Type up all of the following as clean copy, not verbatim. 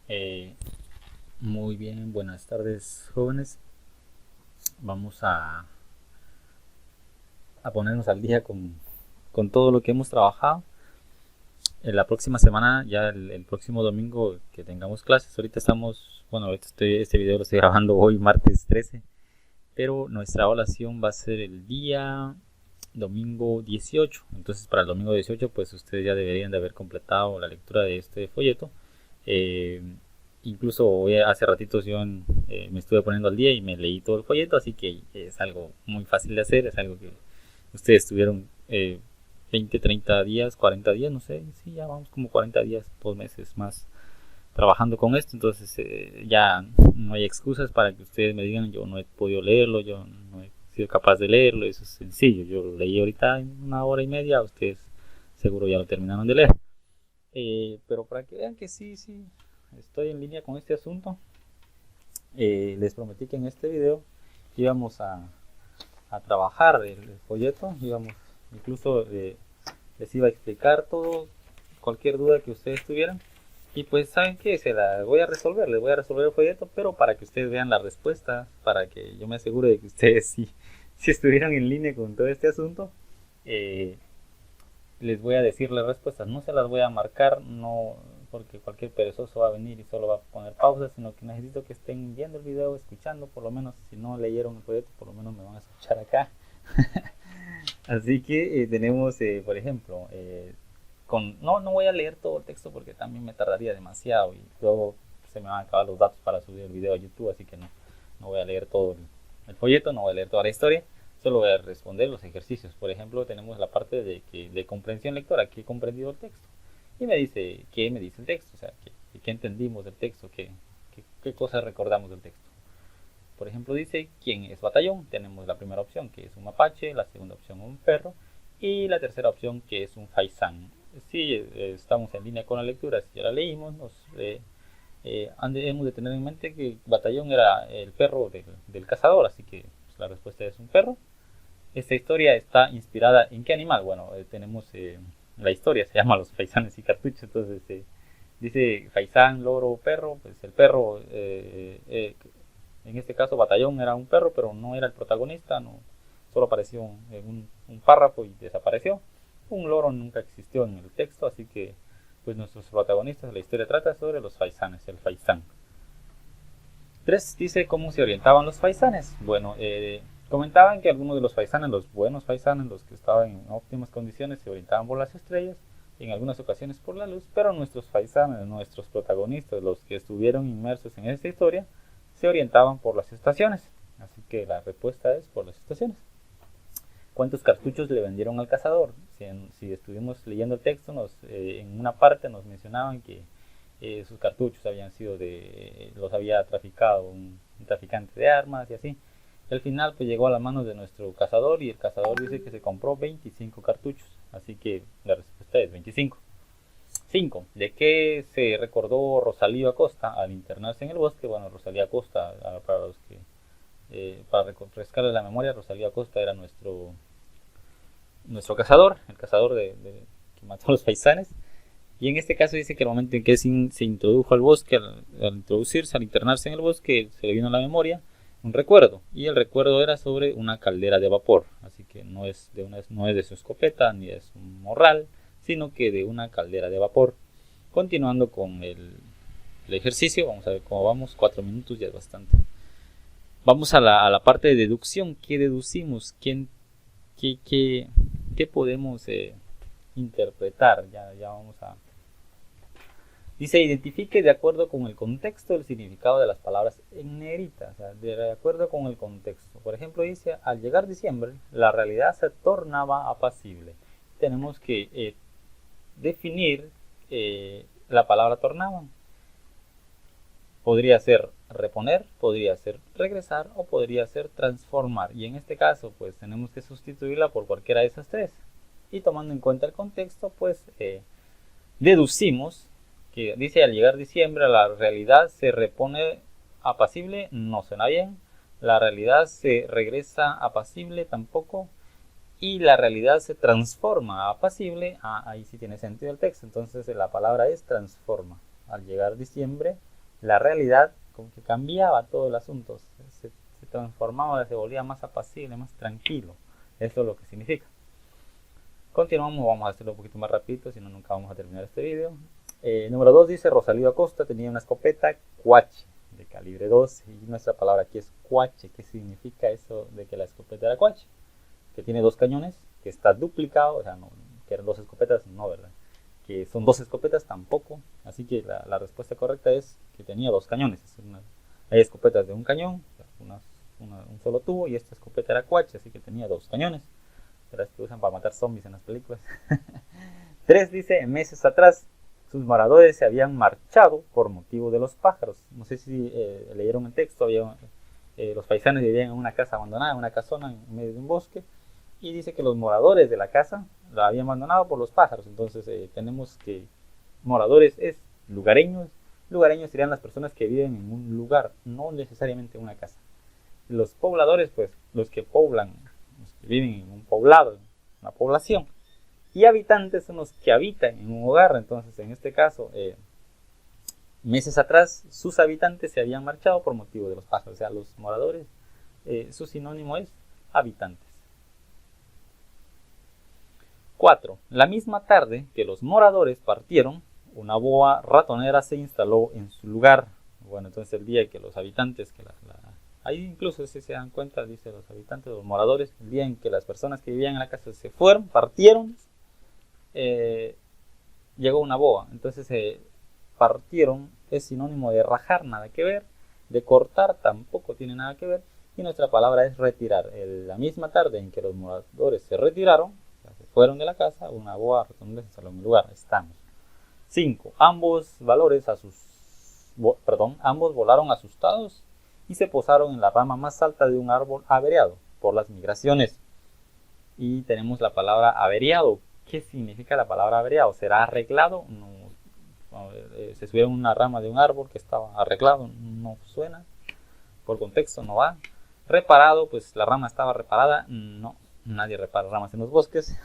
Eh, Muy bien, buenas tardes jóvenes. Vamos a ponernos al día con todo lo que hemos trabajado. En la próxima semana, ya el próximo domingo que tengamos clases, ahorita estamos, bueno, este video lo estoy grabando hoy, martes 13, pero nuestra evaluación va a ser el día domingo 18. Entonces para el domingo 18 pues ustedes ya deberían de haber completado la lectura de este folleto. Eh, Incluso hoy, hace ratitos yo me estuve poniendo al día y me leí todo el folleto, así que es algo muy fácil de hacer, es algo que ustedes tuvieron 20, 30 días, 40 días, no sé, sí, ya vamos como 40 días, 2 meses más trabajando con esto, entonces ya no hay excusas para que ustedes me digan yo no he podido leerlo, yo no he sido capaz de leerlo, eso es sencillo, yo lo leí ahorita en 1 hora y media, ustedes seguro ya lo terminaron de leer. Pero para que vean que sí, sí, estoy en línea con este asunto, les prometí que en este video íbamos a trabajar el folleto, íbamos, incluso les iba a explicar todo, cualquier duda que ustedes tuvieran. Y pues, ¿saben qué? Se la voy a resolver, les voy a resolver el folleto, pero para que ustedes vean la respuesta, para que yo me asegure de que ustedes sí, si estuvieran en línea con todo este asunto, eh, les voy a decir las respuestas. No se las voy a marcar, no porque cualquier perezoso va a venir y solo va a poner pausa, sino que necesito que estén viendo el video, escuchando, por lo menos si no leyeron el folleto, por lo menos me van a escuchar acá. Así que tenemos, por ejemplo, no voy a leer todo el texto porque también me tardaría demasiado y luego se me van a acabar los datos para subir el video a YouTube, así que no voy a leer todo el folleto, no voy a leer toda la historia, solo voy a responder los ejercicios. Por ejemplo, tenemos la parte de comprensión lectora, que he comprendido el texto y me dice qué me dice el texto, o sea, qué entendimos del texto, qué cosas recordamos del texto. Por ejemplo, dice quién es batallón. Tenemos la primera opción que es un mapache, la segunda opción un perro y la tercera opción que es un faisán. Si estamos en línea con la lectura, si ya la leímos, hemos de tener en mente que batallón era el perro del cazador, así que pues, la respuesta es un perro. Esta historia está inspirada en qué animal. Bueno, tenemos la historia, se llama Los faisanes y cartuchos, entonces dice faisán, loro, perro, pues el perro en este caso Batallón era un perro, pero no era el protagonista, no, solo apareció en un párrafo y desapareció. Un loro nunca existió en el texto, así que pues nuestros protagonistas de la historia trata sobre los faisanes, el faisán. 3 dice cómo se orientaban los faisanes. Bueno, comentaban que algunos de los faisanes, los buenos faisanes, los que estaban en óptimas condiciones, se orientaban por las estrellas, en algunas ocasiones por la luz, pero nuestros faisanes, nuestros protagonistas, los que estuvieron inmersos en esta historia, se orientaban por las estaciones. Así que la respuesta es por las estaciones. ¿Cuántos cartuchos le vendieron al cazador? Si estuvimos leyendo el texto, en una parte nos mencionaban que sus cartuchos habían sido los había traficado un traficante de armas y así. Y al final pues llegó a las manos de nuestro cazador y el cazador dice que se compró 25 cartuchos. Así que la respuesta es 25. 5. ¿De qué se recordó Rosalío Acosta al internarse en el bosque? Bueno, Rosalío Acosta, para los que para refrescarle la memoria, Rosalío Acosta era nuestro cazador, el cazador que mató a los faisanes. Y en este caso dice que el momento en que se introdujo al bosque, al introducirse, al internarse en el bosque, se le vino a la memoria un recuerdo. Y el recuerdo era sobre una caldera de vapor. Así que no es de su escopeta ni de su morral, sino que de una caldera de vapor. Continuando con el ejercicio, vamos a ver cómo vamos. 4 minutos ya es bastante. Vamos a la parte de deducción. ¿Qué deducimos? ¿Qué podemos interpretar? Ya vamos a... Dice, identifique de acuerdo con el contexto el significado de las palabras en negrita, o sea, de acuerdo con el contexto. Por ejemplo, dice, al llegar diciembre, la realidad se tornaba apacible. Tenemos que definir la palabra tornaba. Podría ser reponer, podría ser regresar o podría ser transformar. Y en este caso, pues tenemos que sustituirla por cualquiera de esas tres. Y tomando en cuenta el contexto, pues deducimos que dice al llegar diciembre la realidad se repone apacible, no suena bien. La realidad se regresa apacible, tampoco. Y la realidad se transforma a apacible, ahí sí tiene sentido el texto. Entonces la palabra es transforma. Al llegar diciembre la realidad como que cambiaba todo el asunto, se transformaba, se volvía más apacible, más tranquilo. Eso es lo que significa. Continuamos, vamos a hacerlo un poquito más rapidito, si no nunca vamos a terminar este video. Número 2 dice, Rosalío Acosta tenía una escopeta Cuache de calibre 12, y nuestra palabra aquí es Cuache. ¿Qué significa eso de que la escopeta era Cuache? Que tiene 2 cañones, que está duplicado, o sea, no, que eran 2 escopetas, no, ¿verdad? Que son 2 escopetas, tampoco. Así que la respuesta correcta es que tenía 2 cañones. Hay escopetas de un cañón, un solo tubo, y esta escopeta era Cuache, así que tenía 2 cañones. De las que usan para matar zombies en las películas. 3 dice, meses atrás sus moradores se habían marchado por motivo de los pájaros. No sé si leyeron el texto. Los paisanos vivían en una casa abandonada, en una casona en medio de un bosque, y dice que los moradores de la casa la habían abandonado por los pájaros. Entonces tenemos que moradores es lugareños. Lugareños serían las personas que viven en un lugar, no necesariamente en una casa. Los pobladores, pues los que poblan, los que viven en un poblado, una población. Y habitantes son los que habitan en un hogar. Entonces, en este caso, meses atrás, sus habitantes se habían marchado por motivo de los pájaros. O sea, los moradores, su sinónimo es habitantes. 4. La misma tarde que los moradores partieron, una boa ratonera se instaló en su lugar. Bueno, entonces el día que los habitantes, ahí incluso si se dan cuenta, dice los habitantes, los moradores, el día en que las personas que vivían en la casa se fueron, partieron, llegó una boa. Entonces partieron es sinónimo de rajar, nada que ver, de cortar tampoco tiene nada que ver, y nuestra palabra es retirar. La misma tarde en que los moradores se retiraron, o sea, se fueron de la casa, una boa ratonera se instaló en el lugar. Estamos. 5. Ambos volaron asustados y se posaron en la rama más alta de un árbol averiado por las migraciones. Y tenemos la palabra averiado. ¿Qué significa la palabra averiado? ¿Será arreglado? No, se subieron a una rama de un árbol que estaba arreglado, no suena, por contexto no va. Reparado, pues la rama estaba reparada, no, nadie repara ramas en los bosques.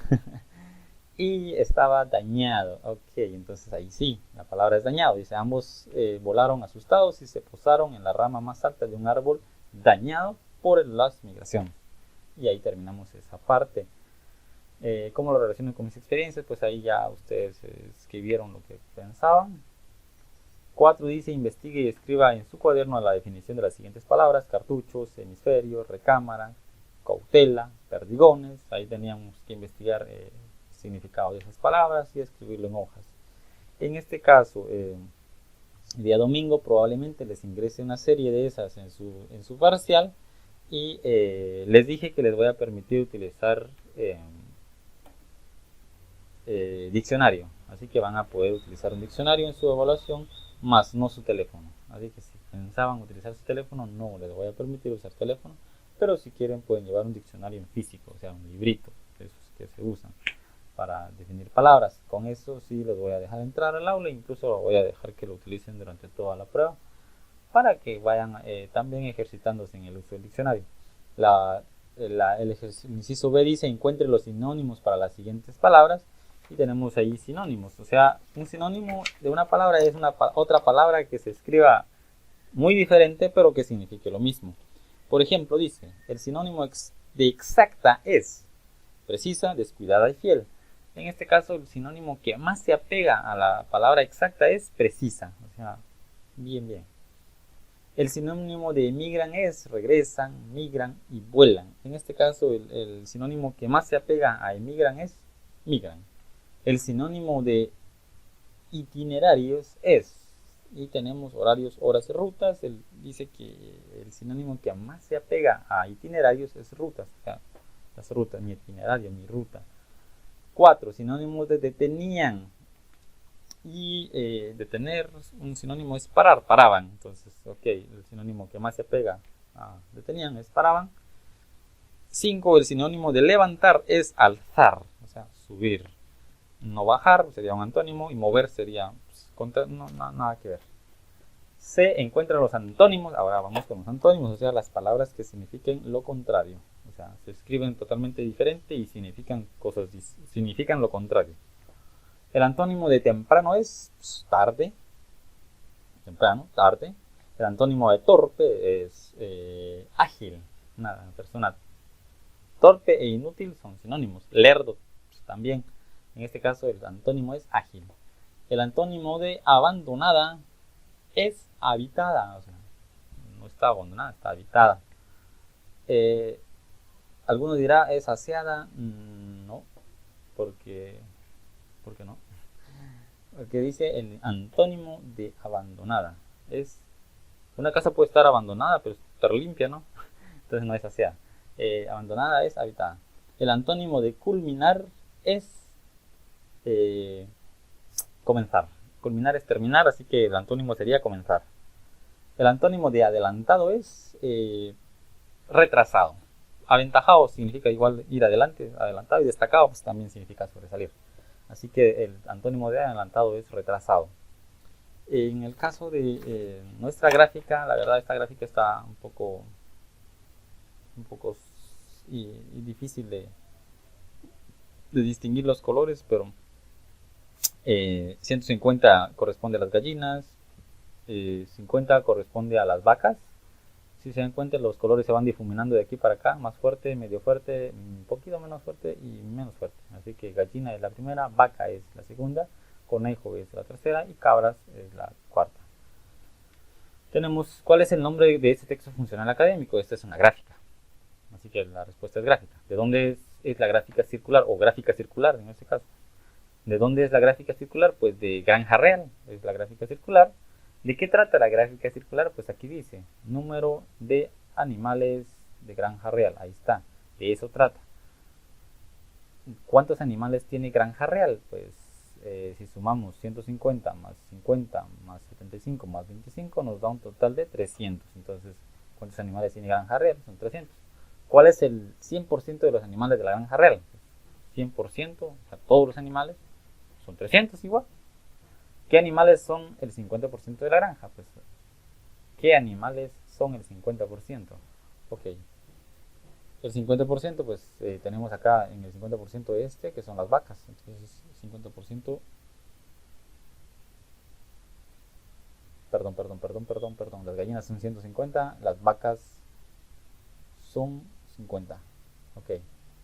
Y estaba dañado. Ok, entonces ahí sí, la palabra es dañado. Dice, ambos volaron asustados y se posaron en la rama más alta de un árbol dañado por las migraciones. Y ahí terminamos esa parte. ¿Cómo lo relaciono con mis experiencias? Pues ahí ya ustedes escribieron lo que pensaban. 4 dice, investigue y escriba en su cuaderno la definición de las siguientes palabras: cartuchos, hemisferio, recámara, cautela, perdigones. Ahí teníamos que investigar significado de esas palabras y escribirlo en hojas. En este caso, el día domingo probablemente les ingrese una serie de esas en su parcial, y les dije que les voy a permitir utilizar diccionario, así que van a poder utilizar un diccionario en su evaluación, más no su teléfono. Así que si pensaban utilizar su teléfono, no les voy a permitir usar teléfono, pero si quieren pueden llevar un diccionario en físico, o sea, un librito de esos que se usan para definir palabras. Con eso sí los voy a dejar entrar al aula, incluso voy a dejar que lo utilicen durante toda la prueba para que vayan también ejercitándose en el uso del diccionario. El inciso B dice, encuentre los sinónimos para las siguientes palabras, y tenemos ahí sinónimos. O sea, un sinónimo de una palabra es otra palabra que se escriba muy diferente pero que signifique lo mismo. Por ejemplo, dice, el sinónimo de exacta es precisa, descuidada y fiel. En este caso, el sinónimo que más se apega a la palabra exacta es precisa. O sea, bien. El sinónimo de emigran es regresan, migran y vuelan. En este caso, el sinónimo que más se apega a emigran es migran. El sinónimo de itinerarios es, y tenemos horarios, horas y rutas. Él dice que el sinónimo que más se apega a itinerarios es rutas. O sea, las rutas, mi itinerario, mi ruta. 4. Sinónimos de detenían. Y detener, un sinónimo es parar, paraban. Entonces, ok, el sinónimo que más se apega a detenían es paraban. 5. El sinónimo de levantar es alzar, o sea, subir. No bajar sería un antónimo, y mover sería nada que ver. Se encuentran los antónimos. Ahora vamos con los antónimos, o sea, las palabras que signifiquen lo contrario. O sea, se escriben totalmente diferente y significan lo contrario. El antónimo de temprano es tarde. temprano, tarde. El antónimo de torpe es ágil. Una persona torpe e inútil son sinónimos. Lerdo pues, también. En este caso el antónimo es ágil. El antónimo de abandonada es habitada. O sea, no está abandonada, está habitada. Alguno dirá, ¿es aseada? No, porque no. Porque dice el antónimo de abandonada. Es una casa puede estar abandonada, pero estar limpia, ¿no? Entonces no es aseada. Abandonada es habitada. El antónimo de culminar es comenzar. Culminar es terminar, así que el antónimo sería comenzar. El antónimo de adelantado es retrasado. Aventajado significa igual ir adelante, adelantado, y destacado pues también significa sobresalir. Así que el antónimo de adelantado es retrasado. En el caso de nuestra gráfica, la verdad esta gráfica está un poco y difícil de distinguir los colores, pero 150 corresponde a las gallinas, 50 corresponde a las vacas. Si se dan cuenta, los colores se van difuminando de aquí para acá, más fuerte, medio fuerte, un poquito menos fuerte y menos fuerte. Así que gallina es la primera, vaca es la segunda, conejo es la tercera y cabras es la cuarta. Tenemos, ¿cuál es el nombre de este texto funcional académico? Esta es una gráfica. Así que la respuesta es gráfica. ¿De dónde es la gráfica circular o gráfica circular en este caso? ¿De dónde es la gráfica circular? Pues de Granja Real, es la gráfica circular. ¿De qué trata la gráfica circular? Pues aquí dice, número de animales de Granja Real, ahí está, de eso trata. ¿Cuántos animales tiene Granja Real? Pues si sumamos 150 más 50 más 75 más 25 nos da un total de 300. Entonces, ¿cuántos animales tiene Granja Real? Son 300. ¿Cuál es el 100% de los animales de la Granja Real? 100%, o sea, todos los animales son 300 igual. ¿Qué animales son el 50% de la granja? Pues, ¿qué animales son el 50%? Ok. El 50%, pues tenemos acá en el 50% que son las vacas. Entonces, 50%. Perdón. Las gallinas son 150, las vacas son 50. Ok.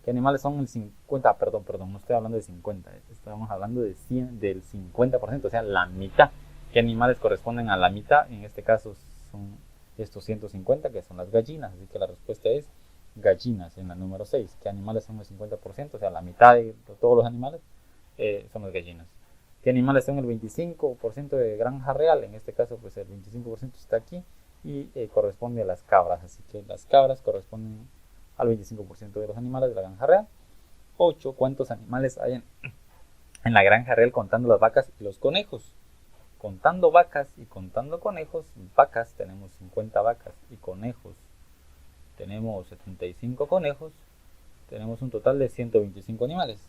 ¿Qué animales son el 50? Perdón, no estoy hablando de 50, estamos hablando de 100, del 50%, o sea, la mitad. ¿Qué animales corresponden a la mitad? En este caso son estos 150, que son las gallinas, así que la respuesta es gallinas en la número 6. ¿Qué animales son el 50%? O sea, la mitad de todos los animales son las gallinas. ¿Qué animales son el 25% de Granja Real? En este caso, pues el 25% está aquí y corresponde a las cabras, así que las cabras corresponden al 25% de los animales de la Granja Real. 8. ¿Cuántos animales hay en la Granja Real contando las vacas y los conejos? Contando vacas y contando conejos, vacas tenemos 50 vacas y conejos tenemos 75 conejos, tenemos un total de 125 animales.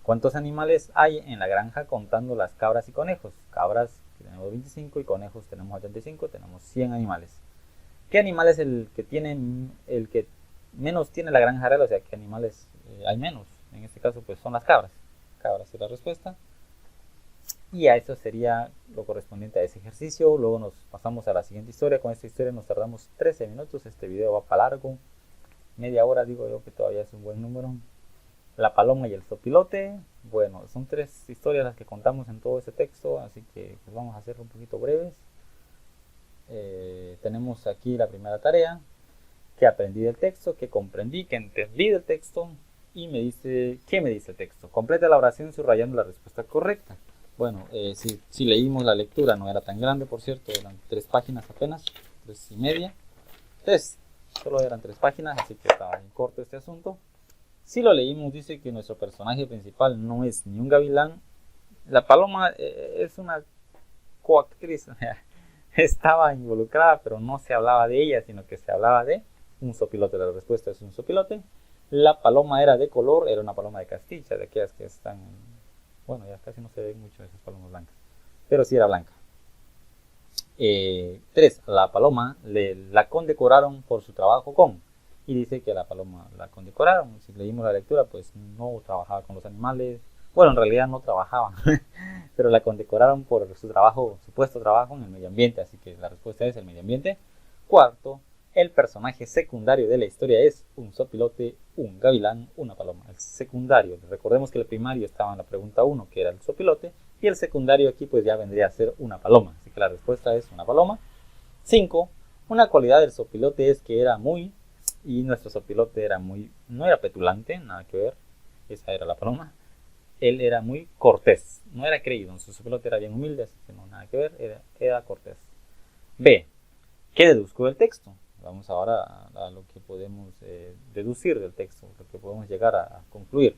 ¿Cuántos animales hay en la granja contando las cabras y conejos? Cabras tenemos 25 y conejos tenemos 85, tenemos 100 animales. ¿Qué animal es el que menos tiene la Granja Real? O sea, ¿qué animales hay menos? En este caso, pues son las cabras. Cabras es la respuesta. Y a eso sería lo correspondiente a ese ejercicio. Luego nos pasamos a la siguiente historia. Con esta historia nos tardamos 13 minutos. Este video va para largo. Media hora, digo yo, que todavía es un buen número. La paloma y el zopilote. Bueno, son 3 historias las que contamos en todo este texto. Así que pues, vamos a hacerlo un poquito breves. Tenemos aquí la primera tarea. Que aprendí del texto, que comprendí, que entendí del texto. Y me dice, ¿qué me dice el texto? Completa la oración subrayando la respuesta correcta. Bueno, si leímos la lectura, no era tan grande, por cierto, eran 3 páginas apenas, 3 y media. 3, solo eran 3 páginas, así que estaba en corto este asunto. Si lo leímos, dice que nuestro personaje principal no es ni un gavilán. La paloma es una coactriz, estaba involucrada, pero no se hablaba de ella, sino que se hablaba de un zopilote. La respuesta es un zopilote. La paloma era de color, era una paloma de Castilla, de aquellas que están, bueno, ya casi no se ven mucho esas palomas blancas, pero sí era blanca. 3. La paloma la condecoraron por su trabajo con, y dice que la paloma la condecoraron. Si leímos la lectura, pues no trabajaba con los animales, Bueno, en realidad no trabajaba, pero la condecoraron por su trabajo, supuesto trabajo en el medio ambiente, así que la respuesta es el medio ambiente. Cuarto, el personaje secundario de la historia es un zopilote, un gavilán, una paloma. El secundario, recordemos que el primario estaba en la pregunta 1, que era el zopilote, y el secundario aquí pues ya vendría a ser una paloma, así que la respuesta es una paloma. 5. Una cualidad del zopilote es que era muy, y nuestro zopilote era muy, no era petulante, nada que ver, esa era la paloma. Él era muy cortés, no era creído, nuestro zopilote era bien humilde, así que no, nada que ver, era cortés. B. ¿Qué deduzco del texto? Vamos ahora a lo que podemos deducir del texto, lo que podemos llegar a concluir.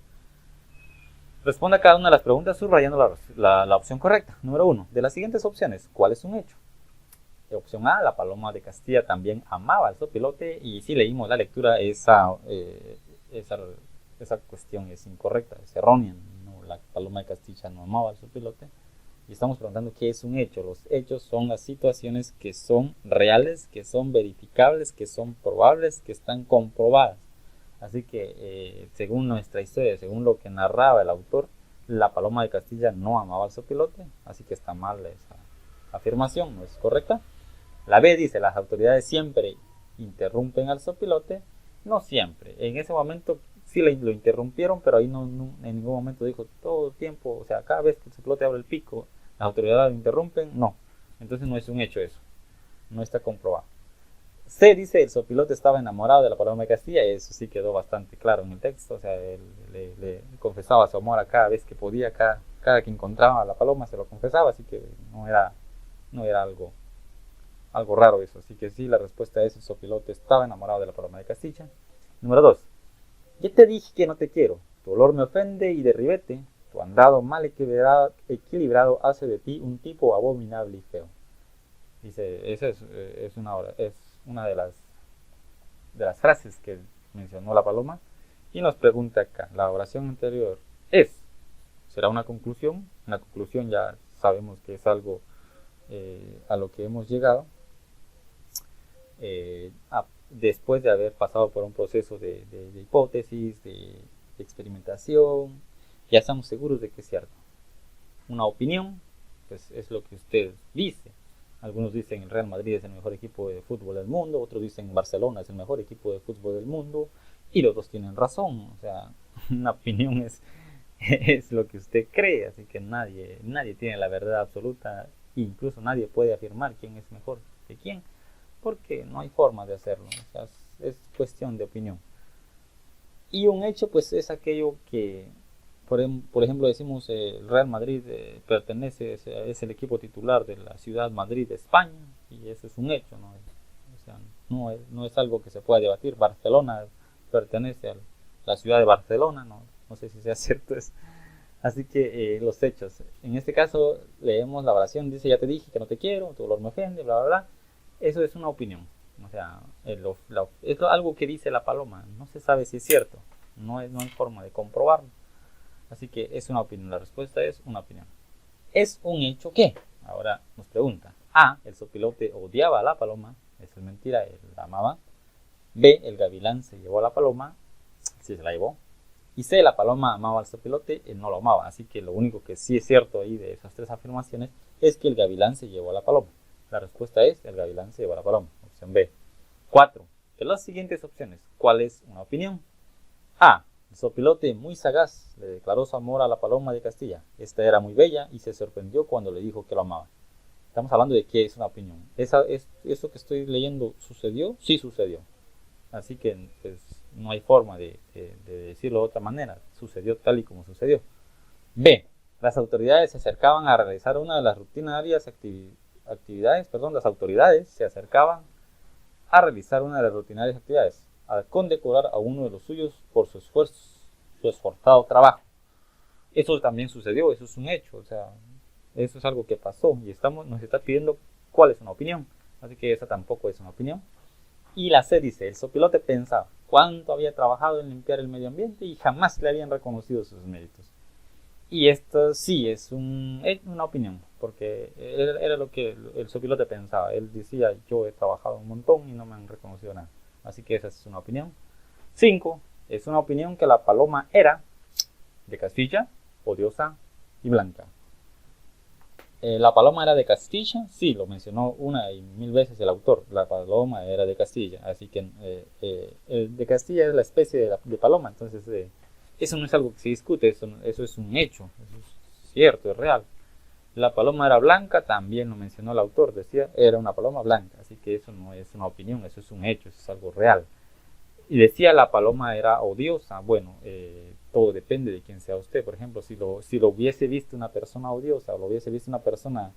Responda a cada una de las preguntas subrayando la opción correcta. Número 1. De las siguientes opciones, ¿cuál es un hecho? Opción A, la paloma de Castilla también amaba al zopilote, y si leímos la lectura, esa cuestión es incorrecta, es errónea. No, la paloma de Castilla no amaba al zopilote. Y estamos preguntando qué es un hecho. Los hechos son las situaciones que son reales, que son verificables, que son probables, que están comprobadas. Así que según nuestra historia, según lo que narraba el autor, la paloma de Castilla no amaba al zopilote, así que está mal esa afirmación, no es correcta. La B dice, las autoridades siempre interrumpen al zopilote. No siempre, en ese momento sí lo interrumpieron, pero ahí no, en ningún momento dijo todo el tiempo, o sea, cada vez que el zopilote abre el pico, las autoridades lo interrumpen, no. Entonces no es un hecho eso, no está comprobado. C dice, el zopilote estaba enamorado de la paloma de Castilla, eso sí quedó bastante claro en el texto, o sea, él le confesaba su amor a cada vez que podía, cada que encontraba a la paloma se lo confesaba, así que no era algo raro eso, así que sí, la respuesta es, el zopilote estaba enamorado de la paloma de Castilla. Número 2. Ya te dije que no te quiero, tu olor me ofende y derribete, tu andado mal equilibrado hace de ti un tipo abominable y feo. Dice, esa es una de las frases que mencionó la paloma, y nos pregunta acá, la oración anterior ¿será una conclusión? Una conclusión ya sabemos que es algo a lo que hemos llegado después de haber pasado por un proceso de hipótesis, de experimentación, ya estamos seguros de que es cierto. Una opinión, pues es lo que usted dice. Algunos dicen el Real Madrid es el mejor equipo de fútbol del mundo, otros dicen Barcelona es el mejor equipo de fútbol del mundo, y los dos tienen razón. O sea, una opinión es lo que usted cree, así que nadie tiene la verdad absoluta, incluso nadie puede afirmar quién es mejor que quién, porque no hay forma de hacerlo, o sea, es cuestión de opinión. Y un hecho pues es aquello que, por ejemplo, decimos el Real Madrid es el equipo titular de la ciudad Madrid de España, y eso es un hecho, ¿no? O sea, no es algo que se pueda debatir. Barcelona pertenece a la ciudad de Barcelona, no sé si sea cierto eso. Así que los hechos, en este caso leemos la oración, dice, ya te dije que no te quiero, tu olor me ofende, bla bla bla. Eso es una opinión, o sea, es algo que dice la paloma, no se sabe si es cierto, no hay forma de comprobarlo. Así que es una opinión, la respuesta es una opinión. ¿Es un hecho qué? Ahora nos pregunta. A, el zopilote odiaba a la paloma, eso es mentira, él la amaba. B, el gavilán se llevó a la paloma, sí se la llevó. Y C, la paloma amaba al zopilote, él no lo amaba. Así que lo único que sí es cierto ahí de esas tres afirmaciones es que el gavilán se llevó a la paloma. La respuesta es, el gavilán se llevó a la paloma, opción B. 4. De las siguientes opciones, ¿cuál es una opinión? A, el zopilote, muy sagaz, le declaró su amor a la paloma de Castilla. Esta era muy bella y se sorprendió cuando le dijo que lo amaba. Estamos hablando de qué es una opinión. ¿Eso que estoy leyendo sucedió? Sí sucedió. Así que pues, no hay forma de decirlo de otra manera. Sucedió tal y como sucedió. B, las autoridades se acercaban a realizar una de las rutinarias las autoridades se acercaban a realizar una de las rutinarias actividades, a condecorar a uno de los suyos por su esforzado trabajo. Eso también sucedió, eso es un hecho, o sea, eso es algo que pasó y nos está pidiendo cuál es una opinión, así que esa tampoco es una opinión. Y la C dice, el zopilote pensaba cuánto había trabajado en limpiar el medio ambiente y jamás le habían reconocido sus méritos. Y esto sí es una opinión, porque era lo que el zopilote pensaba. Él decía, yo he trabajado un montón y no me han reconocido nada. Así que esa es una opinión. 5. Es una opinión que la paloma era de Castilla, odiosa y blanca. La paloma era de Castilla, sí, lo mencionó una y mil veces el autor. La paloma era de Castilla, así que de Castilla es la especie de paloma, entonces eso no es algo que se discute, eso es un hecho, eso es cierto, es real. La paloma era blanca, también lo mencionó el autor, decía, era una paloma blanca, así que eso no es una opinión, eso es un hecho, eso es algo real. Y decía la paloma era odiosa. Bueno, todo depende de quién sea usted. Por ejemplo, si lo hubiese visto una persona odiosa o lo hubiese visto una persona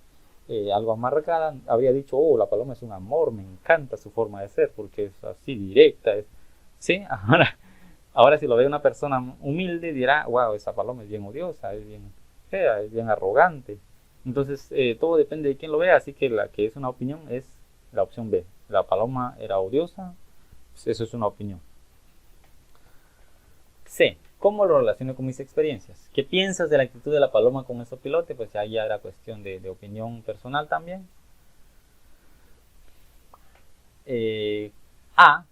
algo amargada, habría dicho, oh, la paloma es un amor, me encanta su forma de ser porque es así directa. Sí, ahora si lo ve una persona humilde dirá, wow, esa paloma es bien odiosa, es bien fea, es bien arrogante. Entonces, todo depende de quién lo vea, así que la que es una opinión es la opción B. La paloma era odiosa. Eso es una opinión. C. ¿Cómo lo relaciono con mis experiencias? ¿Qué piensas de la actitud de la paloma con el sopilote? Pues ya era cuestión de opinión personal también. A.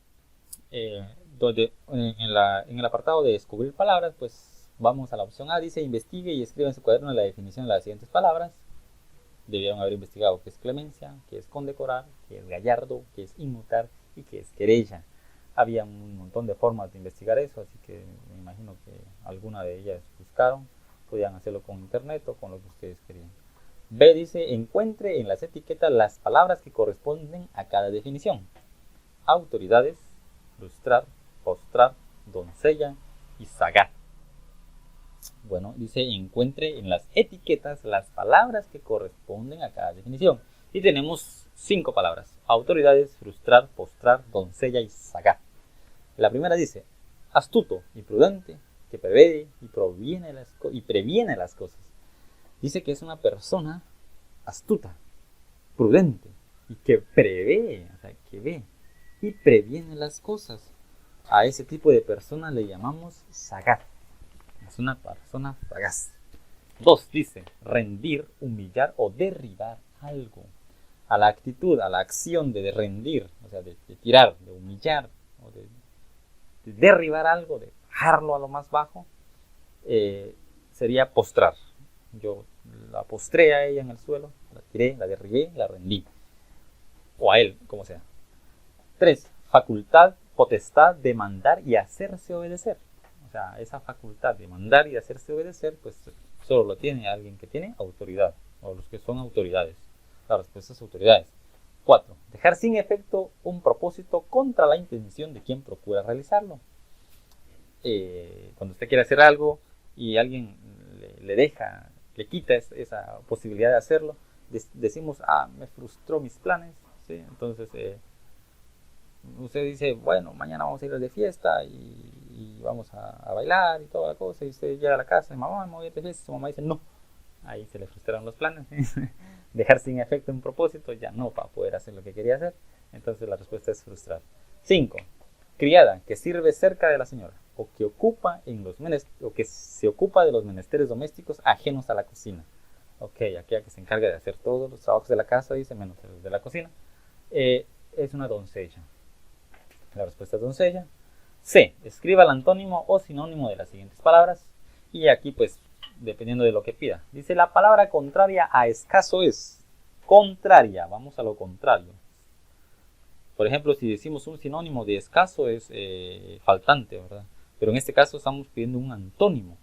Donde en el apartado de descubrir palabras, pues vamos a la opción A. Dice, investigue y escriba en su cuaderno la definición de las siguientes palabras. Debieron haber investigado qué es clemencia, qué es condecorar, qué es gallardo, qué es inmutar y qué es querella. Había un montón de formas de investigar eso, así que me imagino que alguna de ellas buscaron. Podían hacerlo con internet o con lo que ustedes querían. B dice, encuentre en las etiquetas las palabras que corresponden a cada definición. Autoridades, frustrar, postrar, doncella y sagar. Bueno, dice, encuentre en las etiquetas las palabras que corresponden a cada definición. Y tenemos 5 palabras. Autoridades, frustrar, postrar, doncella y sagar. La primera dice, astuto y prudente, que prevé y previene las cosas. Dice que es una persona astuta, prudente y que prevé, o sea, que ve y previene las cosas. A ese tipo de persona le llamamos sagaz. Es una persona sagaz. 2 dice, rendir, humillar o derribar algo. A la actitud, a la acción de rendir, o sea, de tirar, de humillar o de derribar algo, de bajarlo a lo más bajo, sería postrar. Yo la postré a ella en el suelo, la tiré, la derribé, la rendí. O a él, como sea. 3. Facultad, potestad de mandar y hacerse obedecer. O sea, esa facultad de mandar y de hacerse obedecer, pues solo lo tiene alguien que tiene autoridad, o los que son autoridades. La respuesta es autoridades. 4. Dejar sin efecto un propósito contra la intención de quien procura realizarlo. Cuando usted quiere hacer algo y alguien le deja, le quita esa posibilidad de hacerlo, decimos, me frustró mis planes, ¿sí? Entonces, usted dice, bueno, mañana vamos a ir de fiesta y vamos a bailar y toda la cosa, y usted llega a la casa y mamá, me voy a ir de fiesta, y su mamá dice, no. Ahí se le frustraron los planes. Dejar sin efecto un propósito, ya no va a poder hacer lo que quería hacer. Entonces la respuesta es frustrar. 5. Criada, que sirve cerca de la señora, o que se ocupa de los menesteres domésticos ajenos a la cocina. Ok, aquella que se encarga de hacer todos los trabajos de la casa, dice, menos los de la cocina. Es una doncella. La respuesta es doncella. C. Escriba el antónimo o sinónimo de las siguientes palabras. Y aquí, pues, dependiendo de lo que pida. Dice, la palabra contraria a escaso es contraria. Vamos a lo contrario. Por ejemplo, si decimos un sinónimo de escaso es faltante, ¿verdad? Pero en este caso estamos pidiendo un antónimo.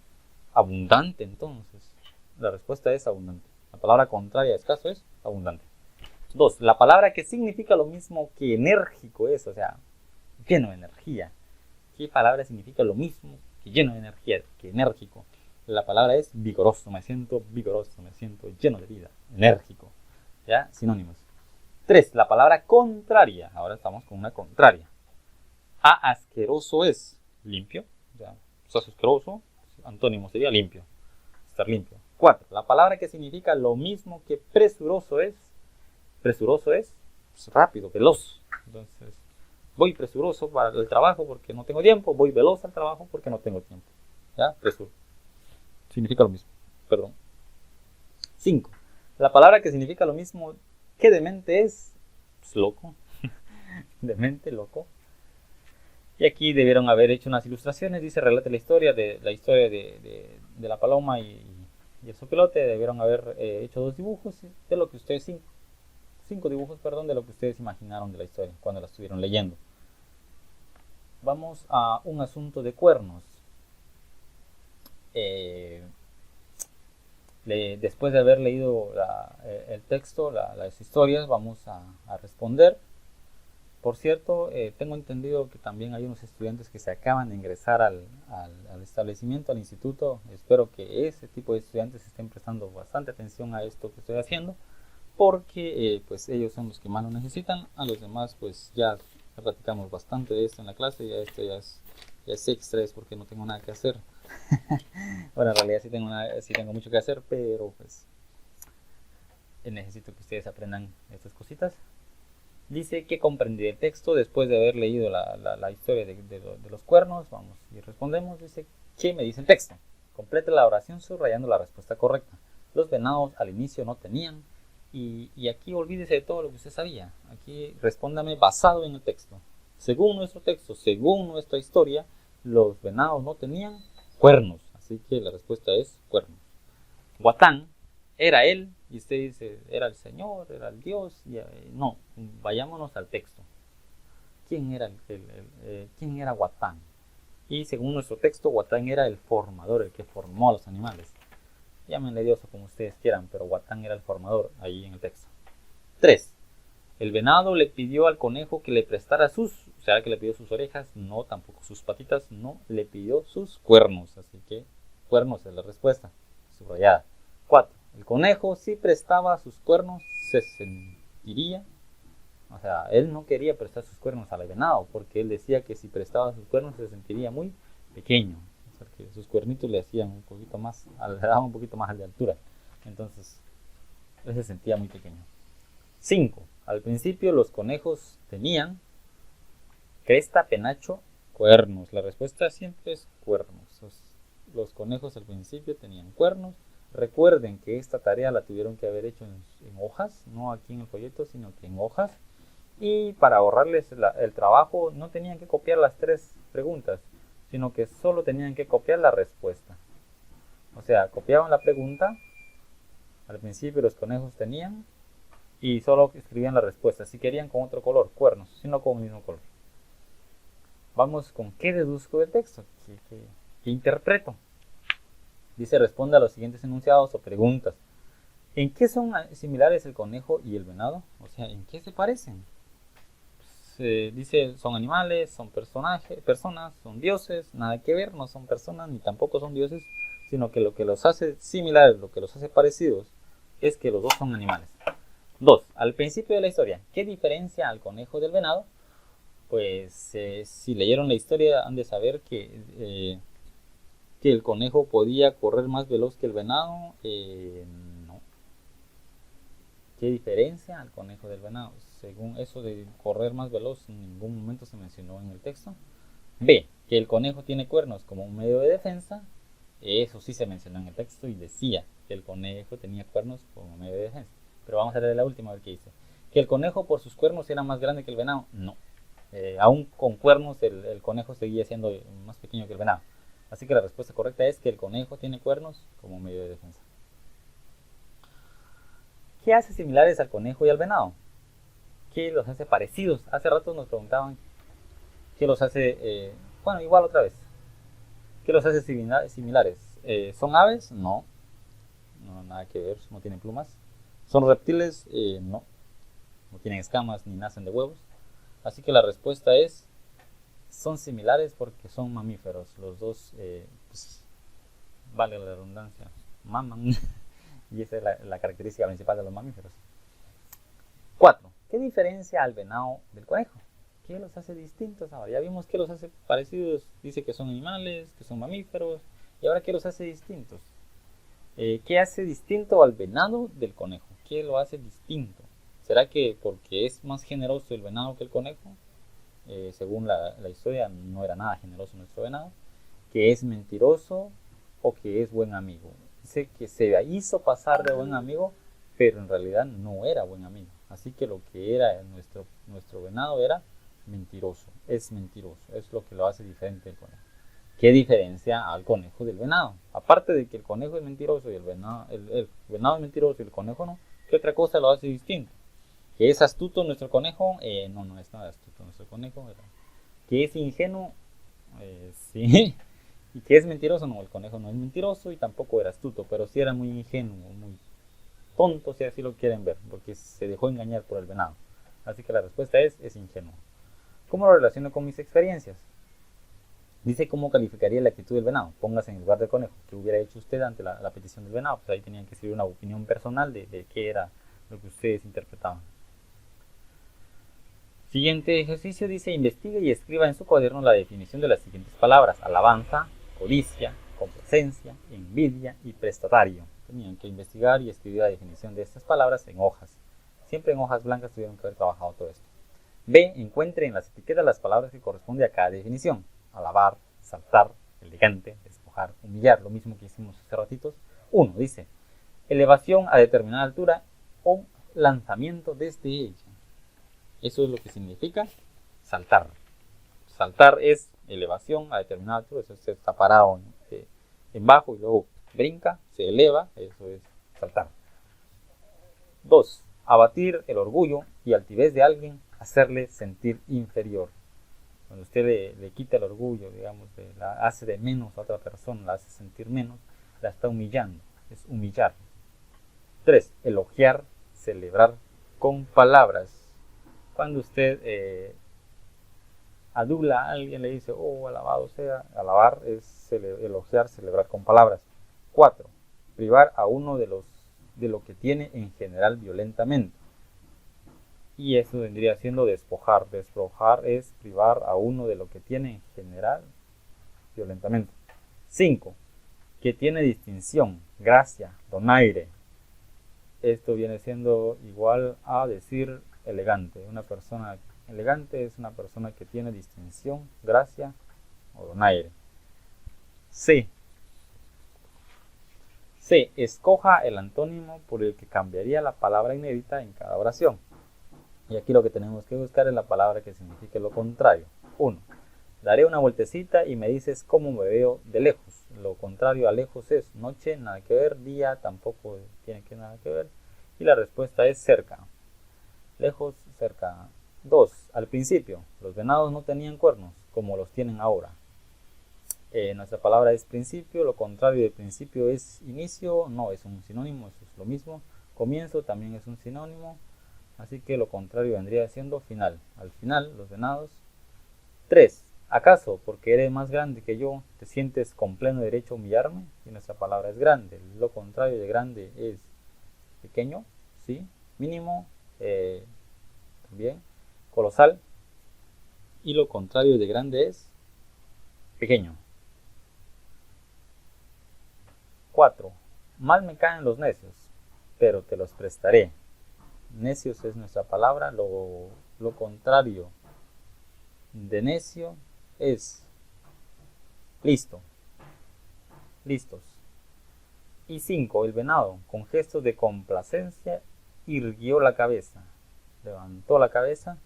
Abundante, entonces. La respuesta es abundante. La palabra contraria a escaso es abundante. 2. La palabra que significa lo mismo que enérgico es, o sea, lleno de energía. ¿Qué palabra significa lo mismo que lleno de energía, que enérgico? La palabra es vigoroso, me siento vigoroso, me siento lleno de vida, enérgico. ¿Ya? Sinónimos. 3. La palabra contraria. Ahora estamos con una contraria. Asqueroso es limpio. O sea, estás asqueroso, antónimo sería limpio. Estar limpio. 4. La palabra que significa lo mismo que presuroso es rápido, veloz. Entonces, voy presuroso para el trabajo porque no tengo tiempo, voy veloz al trabajo porque no tengo tiempo. ¿Ya? Presuro. Significa lo mismo. Perdón. 5. La palabra que significa lo mismo que demente es loco. Demente, loco. Y aquí debieron haber hecho unas ilustraciones. Dice, relate la historia de de la paloma y el sopilote debieron haber hecho 2 dibujos de lo que ustedes, 5 dibujos, perdón, de lo que ustedes imaginaron de la historia cuando la estuvieron leyendo. Vamos a un asunto de cuernos. Después de haber leído el texto, las historias, vamos a responder. Por cierto, tengo entendido que también hay unos estudiantes que se acaban de ingresar al establecimiento, al instituto. Espero que ese tipo de estudiantes estén prestando bastante atención a esto que estoy haciendo, porque pues ellos son los que más lo necesitan. A los demás pues ya platicamos bastante de esto en la clase, ya esto ya es extra, es porque no tengo nada que hacer. Bueno, en realidad sí tengo mucho que hacer, pero pues necesito que ustedes aprendan estas cositas. Dice que comprendí el texto después de haber leído la historia de los cuernos. Vamos y respondemos. Dice, ¿qué me dice el texto? Complete la oración subrayando la respuesta correcta. Los venados al inicio no tenían. Y aquí olvídese de todo lo que usted sabía. Aquí respóndame basado en el texto. Según nuestro texto, según nuestra historia, los venados no tenían cuernos. Así que la respuesta es cuernos. Guatán era él, y usted dice, era el Señor, era el Dios. No, vayámonos al texto. ¿Quién era Guatán? Y según nuestro texto, Guatán era el formador, el que formó a los animales. Llámenle Dios o como ustedes quieran, pero Guatán era el formador ahí en el texto. 3. El venado le pidió al conejo que le prestara ¿será que le pidió sus orejas? No, tampoco sus patitas, no, le pidió sus cuernos. Así que cuernos es la respuesta, subrayada. 4. El conejo, si prestaba sus cuernos, se sentiría, o sea, él no quería prestar sus cuernos al venado, porque él decía que si prestaba sus cuernos se sentiría muy pequeño, o sea, que sus cuernitos le hacían un poquito más, le daban un poquito más de altura, entonces él se sentía muy pequeño. 5. Al principio los conejos tenían cresta, penacho, cuernos. La respuesta siempre es cuernos. Los conejos al principio tenían cuernos. Recuerden que esta tarea la tuvieron que haber hecho en hojas, no aquí en el folleto, sino que en hojas. Y para ahorrarles el trabajo, no tenían que copiar las 3 preguntas, sino que solo tenían que copiar la respuesta. O sea, copiaban la pregunta, al principio los conejos tenían, y solo escribían la respuesta. Si querían con otro color, cuernos, sino con el mismo color. Vamos con qué deduzco del texto, qué interpreto. Dice, responde a los siguientes enunciados o preguntas. ¿En qué son similares el conejo y el venado? O sea, ¿en qué se parecen? Dice, son animales, son personas, son dioses, nada que ver, no son personas ni tampoco son dioses, sino que lo que los hace similares, lo que los hace parecidos, es que los dos son animales. 2. Al principio de la historia, ¿qué diferencia al conejo del venado? Pues si leyeron la historia han de saber que el conejo podía correr más veloz que el venado. No. ¿Qué diferencia al conejo del venado? Según eso de correr más veloz, en ningún momento se mencionó en el texto. B. Que el conejo tiene cuernos como un medio de defensa. Eso sí se mencionó en el texto y decía que el conejo tenía cuernos como medio de defensa. Pero vamos a leer la última, a ver qué dice. Que el conejo por sus cuernos era más grande que el venado. No. Aún con cuernos el conejo seguía siendo más pequeño que el venado. Así que la respuesta correcta es que el conejo tiene cuernos como medio de defensa. ¿Qué hace similares al conejo y al venado? ¿Qué los hace parecidos? Hace rato nos preguntaban qué los hace, bueno, igual otra vez. ¿Qué los hace similares? ¿Son aves? No, nada que ver, no tienen plumas. ¿Son reptiles? No tienen escamas ni nacen de huevos. Así que la respuesta es, son similares porque son mamíferos. Los dos, pues, vale la redundancia, maman. Y esa es la característica principal de los mamíferos. 4. ¿Qué diferencia al venado del conejo? ¿Qué los hace distintos ahora? Ya vimos que los hace parecidos. Dice que son animales, que son mamíferos. ¿Y ahora qué los hace distintos? ¿Qué hace distinto al venado del conejo? ¿Qué lo hace distinto? ¿Será que porque es más generoso el venado que el conejo? Según la historia, no era nada generoso nuestro venado. ¿Que es mentiroso o que es buen amigo? Dice que se hizo pasar de buen amigo, pero en realidad no era buen amigo. Así que lo que era nuestro venado era mentiroso. Es mentiroso. Es lo que lo hace diferente del conejo. ¿Qué diferencia al conejo del venado? Aparte de que el conejo es mentiroso y el venado es mentiroso y el conejo no, ¿qué otra cosa lo hace distinto? ¿Que es astuto nuestro conejo? No, no es nada astuto nuestro conejo. ¿Que es ingenuo? Sí. ¿Y que es mentiroso? No, el conejo no es mentiroso y tampoco era astuto, pero sí era muy ingenuo, muy tonto, si así lo quieren ver, porque se dejó engañar por el venado. Así que la respuesta es ingenuo. ¿Cómo lo relaciono con mis experiencias? Dice cómo calificaría la actitud del venado. Póngase en el lugar del conejo. ¿Qué hubiera hecho usted ante la petición del venado? Pues ahí tenían que escribir una opinión personal de qué era lo que ustedes interpretaban. Siguiente ejercicio dice: investigue y escriba en su cuaderno la definición de las siguientes palabras: alabanza, codicia, complacencia, envidia y prestatario. Tenían que investigar y escribir la definición de estas palabras en hojas. Siempre en hojas blancas tuvieron que haber trabajado todo esto. B. Encuentre en las etiquetas las palabras que corresponden a cada definición: alabar, saltar, elegante, despojar, humillar, lo mismo que hicimos hace ratitos. 1. Dice: elevación a determinada altura o lanzamiento desde ella. Eso es lo que significa saltar. Saltar es elevación a determinada altura. Eso se está parado en bajo y luego brinca, se eleva. Eso es saltar. 2. Abatir el orgullo y altivez de alguien, hacerle sentir inferior. Cuando usted le quita el orgullo, digamos, la hace de menos a otra persona, la hace sentir menos, la está humillando. Es humillar. 3. Elogiar, celebrar con palabras. Cuando usted adula a alguien, le dice: oh, alabado sea. Alabar es elogiar, celebrar con palabras. 4. Privar a uno de lo que tiene en general violentamente. Y eso vendría siendo despojar. Despojar es privar a uno de lo que tiene en general violentamente. 5. Que tiene distinción, gracia, donaire. Esto viene siendo igual a decir elegante. Una persona elegante es una persona que tiene distinción, gracia o donaire. C. Escoja el antónimo por el que cambiaría la palabra inédita en cada oración. Y aquí lo que tenemos que buscar es la palabra que signifique lo contrario. 1. Daré una vueltecita y me dices cómo me veo de lejos. Lo contrario a lejos es noche, nada que ver; día, tampoco tiene que nada que ver. Y la respuesta es cerca. Lejos, cerca. 2. Al principio, los venados no tenían cuernos, como los tienen ahora. Nuestra palabra es principio. Lo contrario de principio es inicio. No es un sinónimo, eso es lo mismo. Comienzo también es un sinónimo. Así que lo contrario vendría siendo final. Al final, los venados. 3. ¿Acaso, porque eres más grande que yo, te sientes con pleno derecho a humillarme? Y nuestra palabra es grande. Lo contrario de grande es pequeño, ¿sí? Mínimo, también. Colosal. Y lo contrario de grande es pequeño. 4. Mal me caen los necios, pero te los prestaré. Necios es nuestra palabra. Lo contrario de necio es listo, listos. Y 5. El venado, con gestos de complacencia, irguió la cabeza, levantó la cabeza.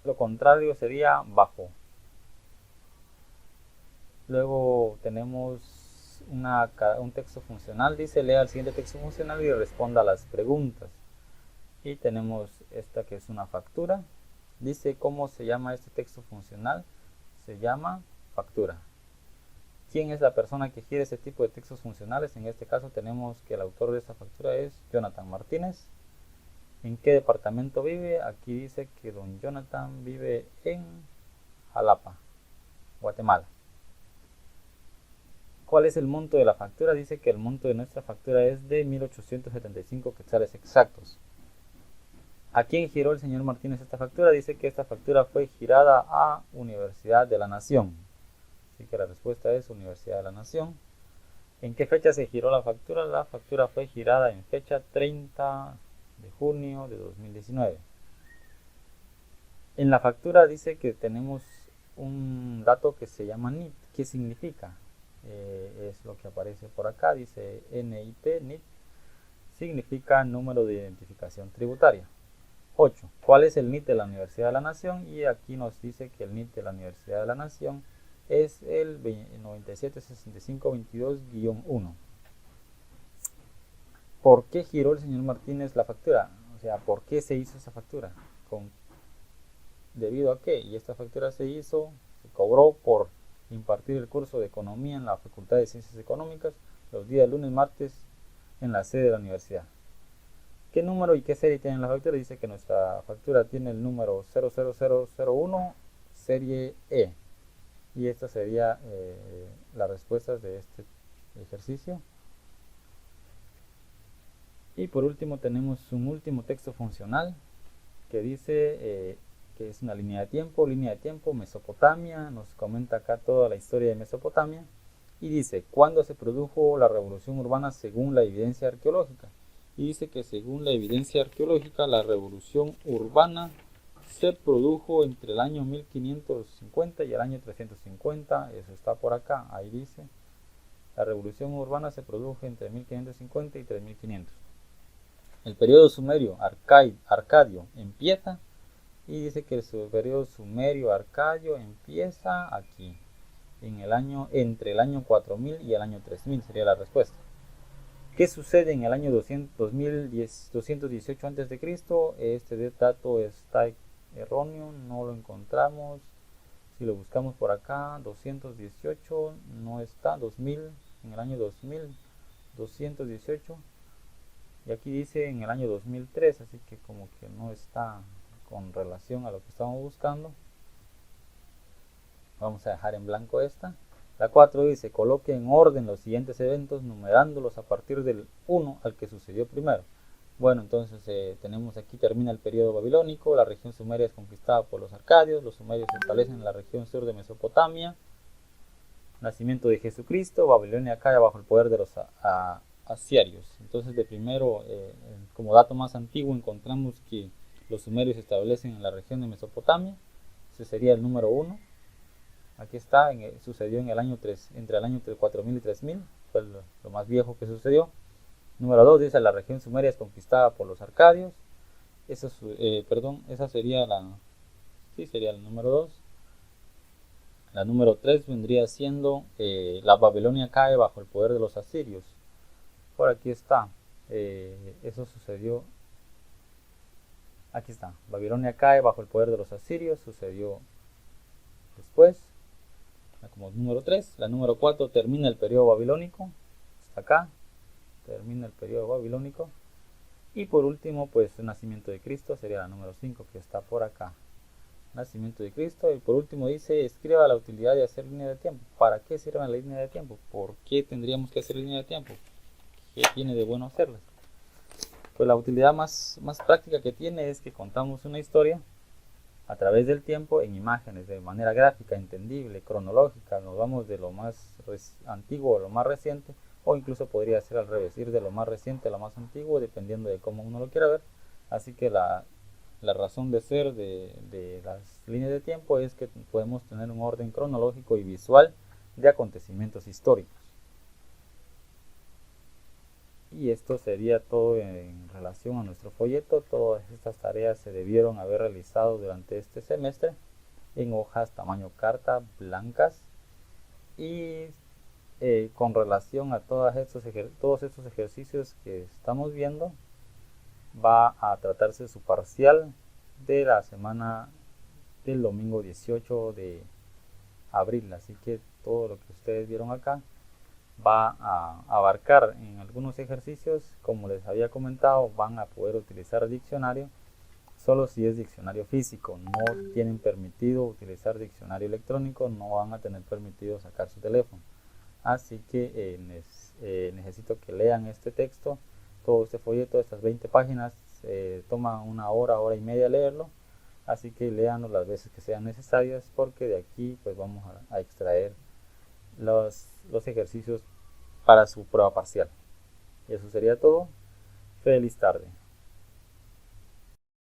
Lo contrario sería bajó. Luego tenemos un texto funcional. Dice: lea el siguiente texto funcional y responda a las preguntas. Y tenemos esta que es una factura. Dice: ¿cómo se llama este texto funcional? Se llama factura. ¿Quién es la persona que quiere ese tipo de textos funcionales? En este caso tenemos que el autor de esta factura es Jonathan Martínez. ¿En qué departamento vive? Aquí dice que don Jonathan vive en Jalapa, Guatemala. ¿Cuál es el monto de la factura? Dice que el monto de nuestra factura es de 1.875 quetzales exactos. ¿A quién giró el señor Martínez esta factura? Dice que esta factura fue girada a Universidad de la Nación. Así que la respuesta es Universidad de la Nación. ¿En qué fecha se giró la factura? La factura fue girada en fecha 30 de junio de 2019. En la factura dice que tenemos un dato que se llama NIT. ¿Qué significa? Es lo que aparece por acá. Dice NIT, NIT significa número de identificación tributaria. 8. ¿Cuál es el NIT de la Universidad de la Nación? Y aquí nos dice que el NIT de la Universidad de la Nación es el 976522-1. ¿Por qué giró el señor Martínez la factura? O sea, ¿por qué se hizo esa factura? ¿Debido a qué? Y esta factura se cobró por impartir el curso de Economía en la Facultad de Ciencias Económicas los días lunes y martes en la sede de la universidad. ¿Qué número y qué serie tiene la factura? Dice que nuestra factura tiene el número 00001, serie E. Y esta sería las respuestas de este ejercicio. Y por último tenemos un último texto funcional que dice que es una línea de tiempo, Mesopotamia, nos comenta acá toda la historia de Mesopotamia y dice, ¿cuándo se produjo la revolución urbana según la evidencia arqueológica? Y dice que según la evidencia arqueológica, la revolución urbana se produjo entre el año 1550 y el año 350, eso está por acá, ahí dice, la revolución urbana se produjo entre 1550 y 3500. El periodo sumerio arcadio empieza y dice que el periodo sumerio arcadio empieza aquí, entre el año 4000 y el año 3000 sería la respuesta. ¿Qué sucede en el año 218 a.C.? Este dato está erróneo, no lo encontramos. Si lo buscamos por acá, 218 no está, 2000, en el año 2000, 218. Y aquí dice en el año 2003, así que como que no está con relación a lo que estamos buscando. Vamos a dejar en blanco esta. La 4 dice, coloque en orden los siguientes eventos numerándolos a partir del 1 al que sucedió primero. Bueno, entonces tenemos aquí, termina el periodo babilónico, la región sumeria es conquistada por los arcadios, los sumerios se establecen en la región sur de Mesopotamia, nacimiento de Jesucristo, Babilonia cae bajo el poder de los asiarios. Entonces de primero, como dato más antiguo, encontramos que los sumerios se establecen en la región de Mesopotamia, ese sería el número 1. Aquí está, sucedió en el año 3, entre el año 4000 y 3000, fue lo más viejo que sucedió. Número 2 dice, la región sumeria es conquistada por los arcadios. Esa sería sería el número 2. La número 3 vendría siendo, la Babilonia cae bajo el poder de los asirios. Por aquí está, eso sucedió, aquí está, Babilonia cae bajo el poder de los asirios, sucedió después, como número 3. La número 4, termina el periodo babilónico, está acá, termina el periodo babilónico. Y por último, pues el nacimiento de Cristo sería la número 5, que está por acá. Nacimiento de Cristo. Y por último dice, escriba la utilidad de hacer línea de tiempo. ¿Para qué sirve la línea de tiempo? ¿Por qué tendríamos que hacer línea de tiempo? ¿Qué tiene de bueno hacerlas? Pues la utilidad más práctica que tiene es que contamos una historia a través del tiempo en imágenes, de manera gráfica, entendible, cronológica. Nos vamos de lo más antiguo a lo más reciente, o incluso podría ser al revés, ir de lo más reciente a lo más antiguo, dependiendo de cómo uno lo quiera ver. Así que la razón de ser de las líneas de tiempo es que podemos tener un orden cronológico y visual de acontecimientos históricos. Y esto sería todo en relación a nuestro folleto. Todas estas tareas se debieron haber realizado durante este semestre en hojas tamaño carta blancas. Y con relación a todos estos ejercicios que estamos viendo, va a tratarse su parcial de la semana del domingo 18 de abril. Así que todo lo que ustedes vieron acá va a abarcar en algunos ejercicios, como les había comentado, van a poder utilizar diccionario solo si es diccionario físico. No tienen permitido utilizar diccionario electrónico, no van a tener permitido sacar su teléfono. Así que necesito que lean este texto, todo este folleto, estas 20 páginas, toma una hora y media leerlo. Así que léanlo las veces que sean necesarias, porque de aquí pues vamos a extraer los ejercicios para su prueba parcial. Y eso sería todo. Feliz tarde.